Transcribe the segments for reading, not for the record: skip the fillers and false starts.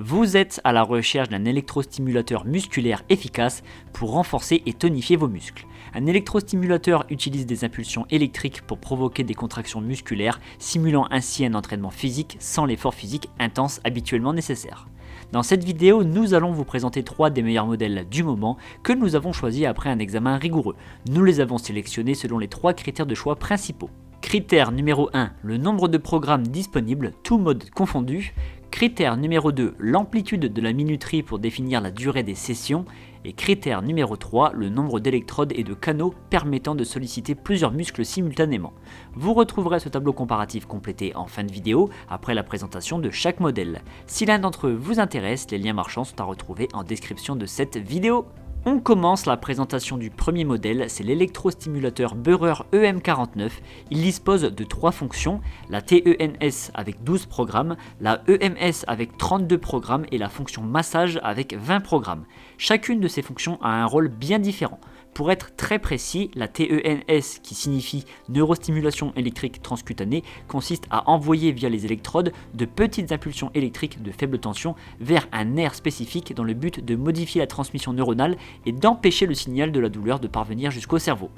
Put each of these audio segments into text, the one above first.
Vous êtes à la recherche d'un électrostimulateur musculaire efficace pour renforcer et tonifier vos muscles. Un électrostimulateur utilise des impulsions électriques pour provoquer des contractions musculaires, simulant ainsi un entraînement physique sans l'effort physique intense habituellement nécessaire. Dans cette vidéo, nous allons vous présenter 3 des meilleurs modèles du moment que nous avons choisis après un examen rigoureux. Nous les avons sélectionnés selon les 3 critères de choix principaux. Critère numéro 1, le nombre de programmes disponibles, tous modes confondus. Critère numéro 2, l'amplitude de la minuterie pour définir la durée des sessions. Et critère numéro 3, le nombre d'électrodes et de canaux permettant de solliciter plusieurs muscles simultanément. Vous retrouverez ce tableau comparatif complété en fin de vidéo après la présentation de chaque modèle. Si l'un d'entre eux vous intéresse, les liens marchands sont à retrouver en description de cette vidéo. On commence la présentation du premier modèle, c'est l'électrostimulateur Böhrer EM49. Il dispose de 3 fonctions, la TENS avec 12 programmes, la EMS avec 32 programmes et la fonction massage avec 20 programmes. Chacune de ces fonctions a un rôle bien différent. Pour être très précis, la TENS, qui signifie neurostimulation électrique transcutanée, consiste à envoyer via les électrodes de petites impulsions électriques de faible tension vers un nerf spécifique dans le but de modifier la transmission neuronale et d'empêcher le signal de la douleur de parvenir jusqu'au cerveau.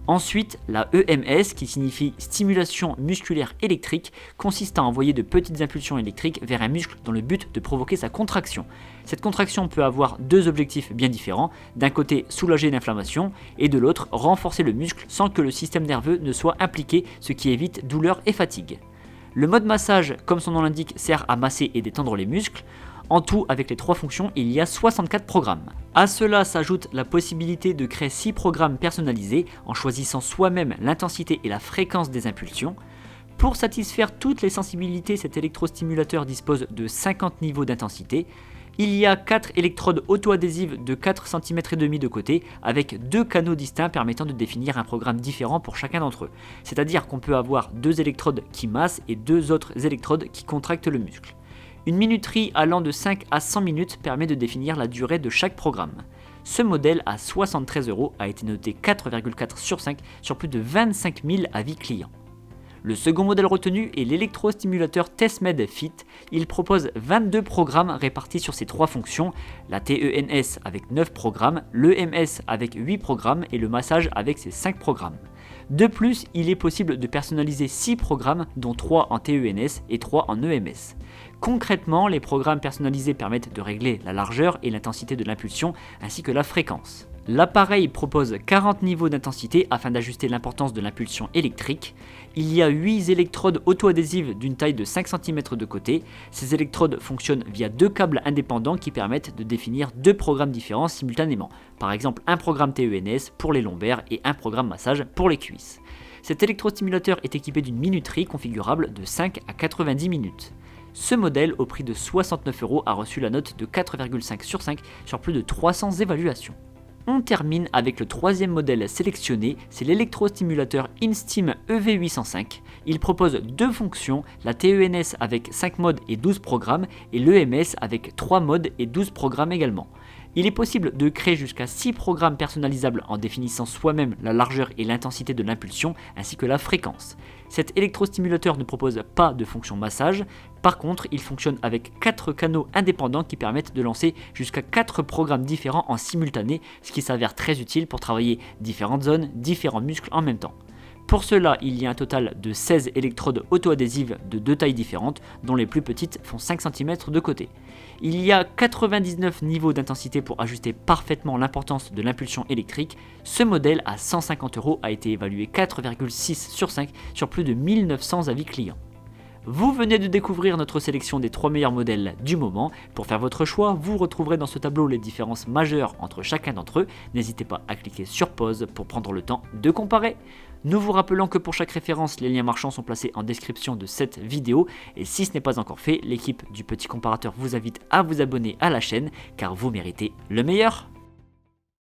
Ensuite, la EMS, qui signifie stimulation musculaire électrique, consiste à envoyer de petites impulsions électriques vers un muscle dans le but de provoquer sa contraction. Cette contraction peut avoir 2 objectifs bien différents, d'un côté soulager l'inflammation et de l'autre renforcer le muscle sans que le système nerveux ne soit impliqué, ce qui évite douleur et fatigue. Le mode massage, comme son nom l'indique, sert à masser et détendre les muscles. En tout, avec les 3 fonctions, il y a 64 programmes. À cela s'ajoute la possibilité de créer 6 programmes personnalisés en choisissant soi-même l'intensité et la fréquence des impulsions. Pour satisfaire toutes les sensibilités, cet électrostimulateur dispose de 50 niveaux d'intensité. Il y a 4 électrodes auto-adhésives de 4,5 cm de côté avec 2 canaux distincts permettant de définir un programme différent pour chacun d'entre eux. C'est-à-dire qu'on peut avoir 2 électrodes qui massent et 2 autres électrodes qui contractent le muscle. Une minuterie allant de 5 à 100 minutes permet de définir la durée de chaque programme. Ce modèle à 73 € a été noté 4,4 sur 5 sur plus de 25 000 avis clients. Le second modèle retenu est l'électrostimulateur TESMED Fit. Il propose 22 programmes répartis sur ses 3 fonctions, la TENS avec 9 programmes, l'EMS avec 8 programmes et le massage avec ses 5 programmes. De plus, il est possible de personnaliser 6 programmes, dont 3 en TENS et 3 en EMS. Concrètement, les programmes personnalisés permettent de régler la largeur et l'intensité de l'impulsion ainsi que la fréquence. L'appareil propose 40 niveaux d'intensité afin d'ajuster l'importance de l'impulsion électrique. Il y a 8 électrodes auto-adhésives d'une taille de 5 cm de côté. Ces électrodes fonctionnent via 2 câbles indépendants qui permettent de définir 2 programmes différents simultanément. Par exemple, un programme TENS pour les lombaires et un programme massage pour les cuisses. Cet électrostimulateur est équipé d'une minuterie configurable de 5 à 90 minutes. Ce modèle, au prix de 69 €, a reçu la note de 4,5 sur 5 sur plus de 300 évaluations. On termine avec le 3e modèle sélectionné, c'est l'électrostimulateur InStim EV805. Il propose 2 fonctions, la TENS avec 5 modes et 12 programmes et l'EMS avec 3 modes et 12 programmes également. Il est possible de créer jusqu'à 6 programmes personnalisables en définissant soi-même la largeur et l'intensité de l'impulsion ainsi que la fréquence. Cet électrostimulateur ne propose pas de fonction massage, par contre il fonctionne avec 4 canaux indépendants qui permettent de lancer jusqu'à 4 programmes différents en simultané, ce qui s'avère très utile pour travailler différentes zones, différents muscles en même temps. Pour cela, il y a un total de 16 électrodes auto-adhésives de 2 tailles différentes, dont les plus petites font 5 cm de côté. Il y a 99 niveaux d'intensité pour ajuster parfaitement l'importance de l'impulsion électrique. Ce modèle à 150 € a été évalué 4,6 sur 5 sur plus de 1900 avis clients. Vous venez de découvrir notre sélection des 3 meilleurs modèles du moment. Pour faire votre choix, vous retrouverez dans ce tableau les différences majeures entre chacun d'entre eux. N'hésitez pas à cliquer sur pause pour prendre le temps de comparer. Nous vous rappelons que pour chaque référence, les liens marchands sont placés en description de cette vidéo. Et si ce n'est pas encore fait, l'équipe du Petit Comparateur vous invite à vous abonner à la chaîne car vous méritez le meilleur.